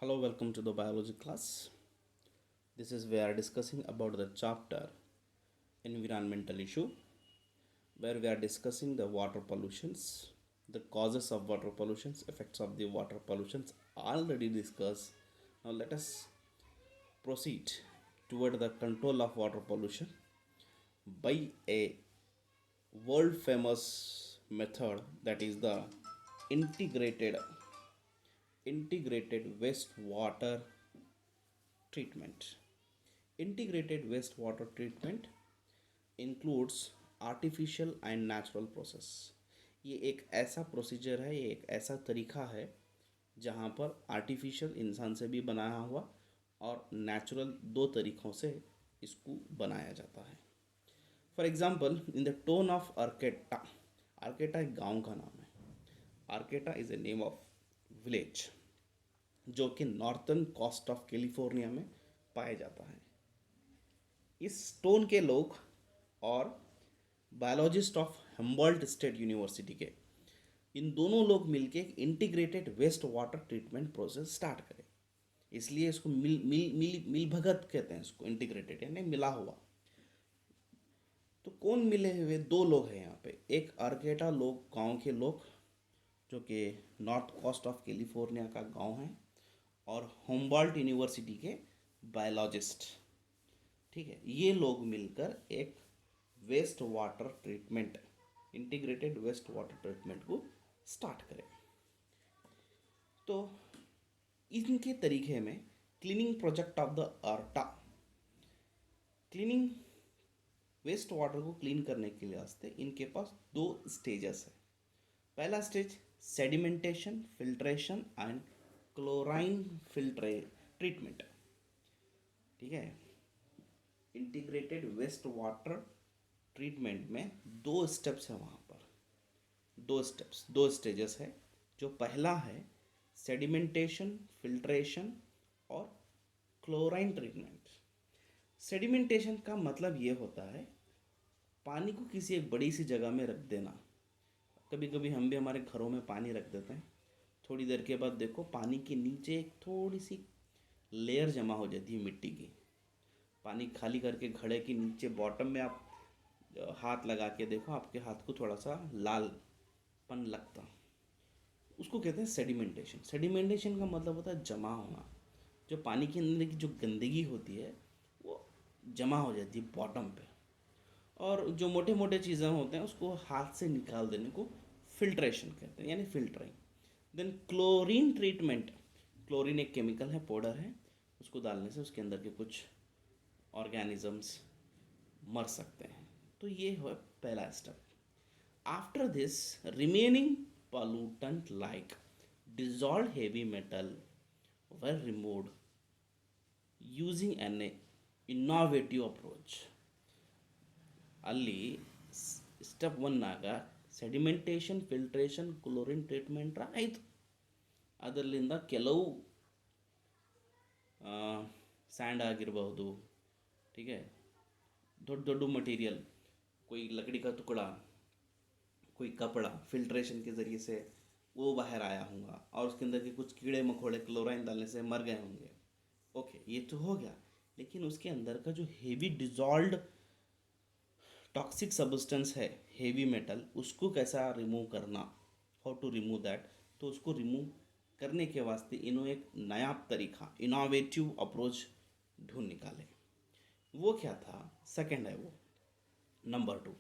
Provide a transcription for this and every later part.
Hello, welcome to the biology class. This is where we are discussing about the chapter environmental issue, where we are discussing the water pollutions, the causes of water pollutions, effects of the water pollutions already discussed. Now let us proceed toward the control of water pollution by a world famous method, that is the integrated integrated wastewater treatment. Integrated wastewater treatment includes artificial and natural process. ये एक ऐसा procedure है, ये एक ऐसा तरीका है जहाँ पर आर्टिफिशियल इंसान से भी बनाया हुआ और नेचुरल दो तरीक़ों से इसको बनाया जाता है। For example, in the town of Arcata, Arcata एक गांव का नाम है। Arcata is a name of village जो कि नॉर्थर्न कोस्ट ऑफ कैलिफोर्निया में पाया जाता है। इस टोन के लोग और biologist of Humboldt State University के इन दोनों लोग मिलके एक integrated waste water treatment process start करें। इसलिए इसको मिल मिल मिल मिल भगत कहते हैं, इसको इंटीग्रेटेड यानी मिला हुआ। तो कौन मिले हुए? दो लोग हैं यहाँ पे। एक आर्केटा लोग, गांव के लोग जो कि नॉर्थ कोस्ट ऑफ कैलिफोर्निया का गांव है, और हम्बोल्ट यूनिवर्सिटी के बायोलॉजिस्ट। ठीक है, ये लोग मिलकर एक waste water treatment, integrated waste water treatment को स्टार्ट करें। तो इनके तरीके में cleaning project of the Arcata, cleaning waste water को क्लीन करने के लिए वास्ते इनके पास दो स्टेजेस है। पहला stage sedimentation, filtration and chlorine filter treatment. ठीक है, इंटीग्रेटेड वेस्ट वाटर ट्रीटमेंट में दो स्टेप्स हैं वहाँ पर, दो स्टेजेस है। जो पहला है सेडिमेंटेशन, फिल्ट्रेशन और क्लोराइन ट्रीटमेंट। सेडिमेंटेशन का मतलब ये होता है पानी को किसी एक बड़ी सी जगह में रख देना। कभी कभी हम भी हमारे घरों में पानी रख देते हैं, थोड़ी देर के बाद देखो पानी के नीचे एक थोड़ी सी लेयर जमा हो जाती है मिट्टी की। पानी खाली करके घड़े के नीचे बॉटम में आप हाथ लगा के देखो, आपके हाथ को थोड़ा सा लालपन लगता, उसको कहते हैं सेडिमेंटेशन। सेडिमेंटेशन का मतलब होता है जमा होना। जो पानी के अंदर की जो गंदगी होती है वो जमा हो जाती है बॉटम पे, और जो मोटे मोटे चीज़ें होते हैं उसको हाथ से निकाल देने को फिल्ट्रेशन कहते हैं, यानी filtering. Then chlorine treatment. Chlorine एक केमिकल है, पाउडर है, उसको डालने से उसके अंदर के कुछ ऑर्गेनिजम्स मर सकते हैं। तो ये है पहला step. After this, remaining pollutant like dissolved heavy metal were removed using an innovative approach. ಅಲ್ಲಿ ಸ್ಟೆಪ್ ಒನ್ನಾಗ ಸೆಡಿಮೆಂಟೇಷನ್, ಫಿಲ್ಟ್ರೇಷನ್, ಕ್ಲೋರಿನ್ ಟ್ರೀಟ್ಮೆಂಟ್ ಆಯಿತು. ಅದರಲ್ಲಿಂದ ಕೆಲವು ಸ್ಯಾಂಡ್ ಆಗಿರಬಹುದು, ठीक है, ದೊಡ್ಡ ದೊಡ್ಡ मटेरियल, कोई लकड़ी का टुकड़ा, कोई कपड़ा फिल्ट्रेशन के ज़रिए से वो बाहर आया होगा, और उसके अंदर के कुछ कीड़े मकोड़े क्लोराइन डालने से मर गए होंगे। ओके, ये तो हो गया। लेकिन उसके अंदर का जो हेवी डिजॉल्व्ड टॉक्सिक सब्सटेंस है, हेवी मेटल, उसको कैसा रिमूव करना, हाउ टू रिमूव दैट। तो उसको रिमूव करने के वास्ते इन्होंने एक नया तरीका, इनोवेटिव अप्रोच ढूंढ निकाले। वो क्या था? सेकंड है वो, number 2।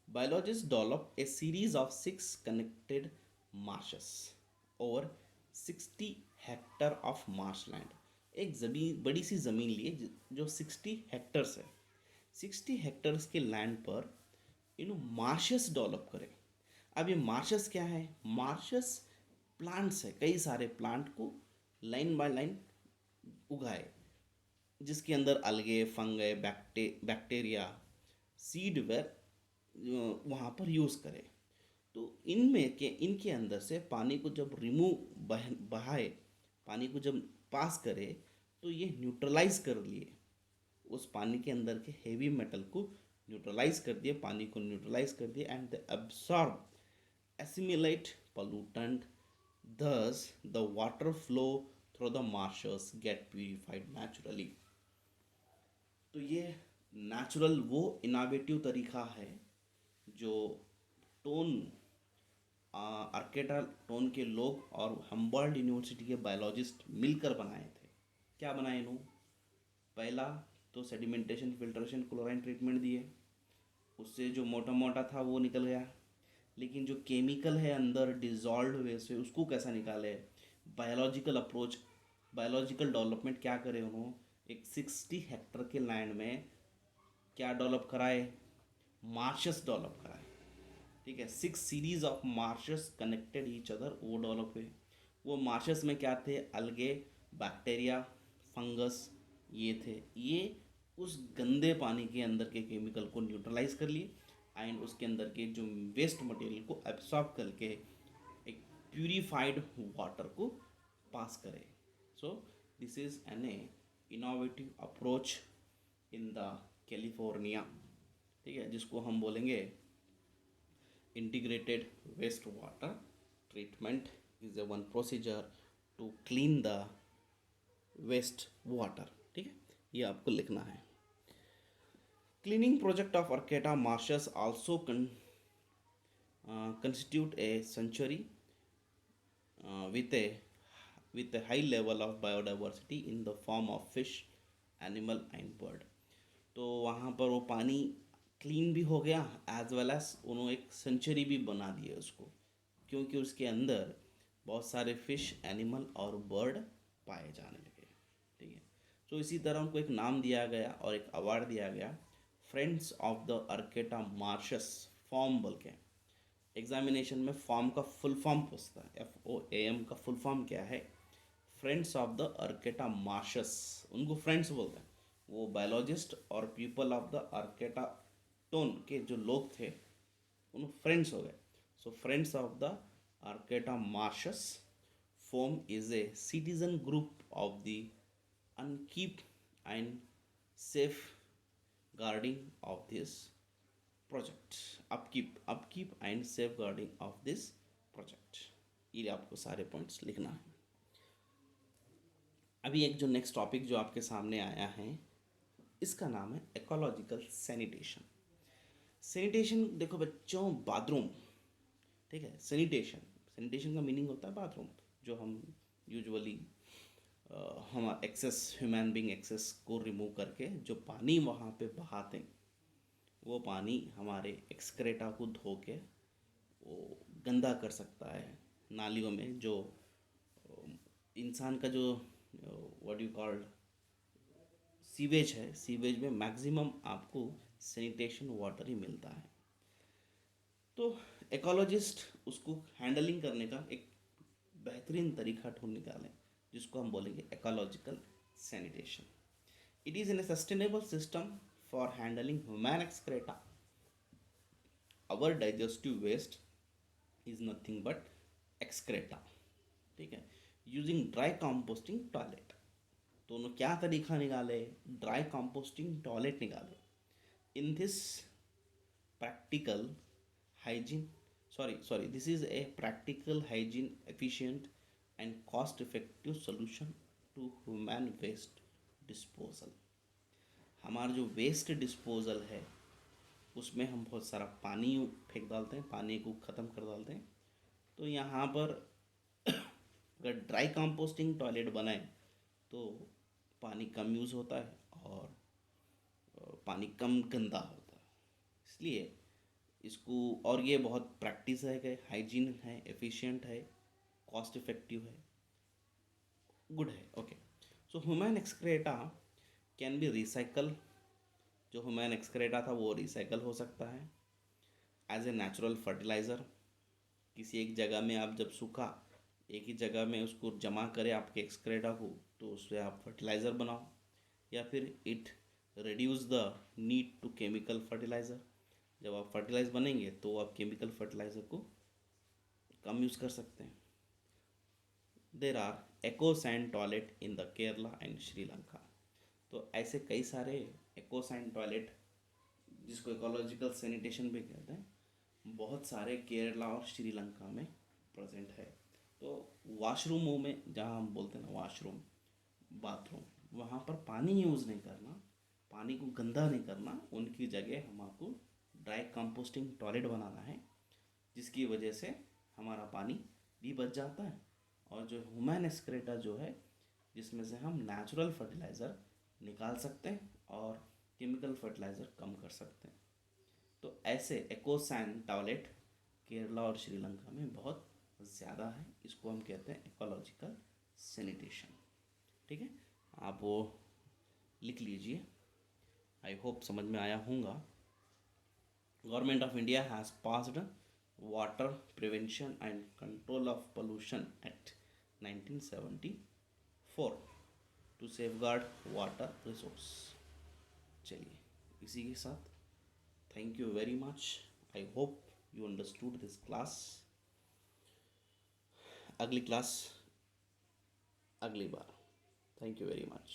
Biologists develop a series of 6 connected marshes over 60 Hector of marshland. एक ज़मीन, बड़ी सी ज़मीन लिए जो 60 हेक्टर्स है। 60 हेक्टर्स के लैंड पर इन्होंने मार्शेस डेवलप करे। अब ये मार्शेस क्या है? मार्शेस प्लांट्स है, कई सारे प्लांट को लाइन बाय लाइन उगाए, जिसके अंदर अलगे, फंगई, बैक्टीरिया, सीड वेयर वहाँ पर यूज़ करें। तो इनके अंदर से पानी को जब बहाए, पानी को जब पास करे, तो ये न्यूट्रलाइज कर लिए, उस पानी के अंदर के हेवी मेटल को न्यूट्रलाइज कर दिए, पानी को न्यूट्रलाइज कर दिए, and they absorb assimilate pollutant, thus the water flow through the marshes get purified naturally. तो ये नेचुरल वो इनोवेटिव तरीका है जो टोन आर्केटा टोन के लोग और हम्बर्ट यूनिवर्सिटी के बायोलॉजिस्ट मिलकर बनाए थे। क्या बनाए इन्होंने? पहला तो सेडिमेंटेशन, फिल्ट्रेशन, क्लोराइन ट्रीटमेंट दिए, उससे जो मोटा मोटा था वो निकल गया, लेकिन जो केमिकल है अंदर डिजॉल्व हुए से उसको कैसा निकाले? बायोलॉजिकल अप्रोच, बायोलॉजिकल डेवलपमेंट क्या करे उन्होंने? एक 60 हेक्टर के लैंड में क्या डेवलप कराए? मार्शस डेवलप कराए। ठीक है, 6 series of marshes connected each other, वो डेवलप हुए। वो मार्शस में क्या थे? अलगे, बैक्टीरिया, फंगस, ये थे। ये उस गंदे पानी के अंदर के केमिकल को न्यूट्रलाइज कर लिए एंड उसके अंदर के जो वेस्ट मटेरियल को एब्सॉर्ब करके एक प्यूरिफाइड वाटर को पास करे। So this is an innovative approach in the California. ठीक है, जिसको हम बोलेंगे integrated waste water treatment is a one procedure to clean the waste water. ठीक है, ये आपको लिखना है। Cleaning project of Arcata marshes also constitute a sanctuary with a high level of biodiversity in the form of fish, animal and bird। तो वहाँ पर वो पानी क्लीन भी हो गया एज वेल एज उन्होंने एक सेंचुरी भी बना दिया उसको, क्योंकि उसके अंदर बहुत सारे फिश, एनिमल और बर्ड पाए जाने लगे। ठीक है, तो इसी तरह उनको एक नाम दिया गया और एक अवार्ड दिया गया, friends of the Arcata marshes form बोल के। एग्जामिनेशन में फॉर्म का फुल फॉर्म पूछता है, FOAM का फुल फॉर्म क्या है? Friends of the Arcata marshes. उनको फ्रेंड्स बोलते हैं, वो बायोलॉजिस्ट और people of the Arcata town के जो लोग थे उन फ्रेंड्स हो गए। So friends of the Arcata marshes form is a citizen group of the upkeep and safeguarding of this project. Upkeep and safeguarding of this project. ये आपको सारे पॉइंट्स लिखना है। अभी एक जो नेक्स्ट टॉपिक जो आपके सामने आया है, इसका नाम है इकोलॉजिकल सैनिटेशन। सैनिटेशन देखो बच्चों, बाथरूम। ठीक है, सैनिटेशन का मीनिंग होता है बाथरूम, जो हम यूजुअली हम एक्सेस, ह्यूमन बीइंग एक्सेस को रिमूव करके जो पानी वहाँ पे बहाते हैं, वो पानी हमारे एक्सक्रेटा को धो के वो गंदा कर सकता है। नालियों में जो इंसान का जो व्हाट यू कॉल्ड सीवेज है, सीवेज में मैक्सिमम आपको सैनिटेशन वाटर ही मिलता है। तो एकोलॉजिस्ट उसको हैंडलिंग करने का एक बेहतरीन तरीका ढूंढ निकालें, जिसको हम बोलेंगे ecological sanitation. It is in a sustainable system for handling human excreta. Our digestive waste is nothing but excreta. ठीक है, यूजिंग ड्राई कंपोस्टिंग टॉयलेट। तो उन्होंने क्या तरीका निकाले? ड्राई कंपोस्टिंग टॉयलेट निकाले। In this practical this is a practical, hygiene efficient and cost effective solution to human waste disposal। हमारा जो वेस्ट डिस्पोजल है उसमें हम बहुत सारा पानी फेंक डालते हैं, पानी को ख़त्म कर डालते हैं। तो यहाँ पर अगर ड्राई कंपोस्टिंग टॉयलेट बनाए तो पानी कम यूज़ होता है और पानी कम गंदा होता है। इसलिए इसको, और ये बहुत प्रैक्टिस है कि हाइजीन है, एफिशिएंट है, कॉस्ट इफेक्टिव है, गुड है। Okay, so human excreta can be recycle. जो ह्यूमन एक्सक्रेटा था वो रिसाइकल हो सकता है एज ए नेचुरल फर्टिलाइज़र। किसी एक जगह में आप जब सूखा एक ही जगह में उसको जमा करें आपके एक्सक्रेटा को, तो उससे आप फर्टिलाइज़र बनाओ, या फिर it reduce the need to chemical fertiliser. जब आप फर्टिलाइज़र बनेंगे तो आप केमिकल फर्टिलाइज़र को कम यूज़ कर सकते हैं। There are eco san toilet in the Kerala and Sri. तो ऐसे कई सारे एको सैंड टॉयलेट, जिसको इकोलॉजिकल सैनिटेशन भी कहते हैं, बहुत सारे केरला और श्रीलंका में प्रेजेंट है। तो वॉशरूमों में, जहाँ हम बोलते हैं ना वॉशरूम, बाथरूम, वहाँ पर पानी यूज़ नहीं करना, पानी को गंदा नहीं करना, उनकी जगह हम आपको ड्राई कंपोस्टिंग टॉयलेट बनाना है, जिसकी वजह से हमारा पानी भी बच जाता है, और जो ह्यूमन एक्सक्रेटा जो है, जिसमें से हम नेचुरल फर्टिलाइज़र निकाल सकते हैं और केमिकल फर्टिलाइज़र कम कर सकते हैं। तो ऐसे एकोसैन टॉयलेट केरला और श्रीलंका में बहुत ज़्यादा है, इसको हम कहते हैं इकोलॉजिकल सैनिटेशन। ठीक है, आप वो लिख लीजिए, आई होप समझ में आया होगा। Government of India has passed Water Prevention and Control of Pollution Act 1974 to safeguard water resource। चलिए, इसी के साथ thank you very much. I hope you understood this class. अगली क्लास अगली बार। Thank you very much.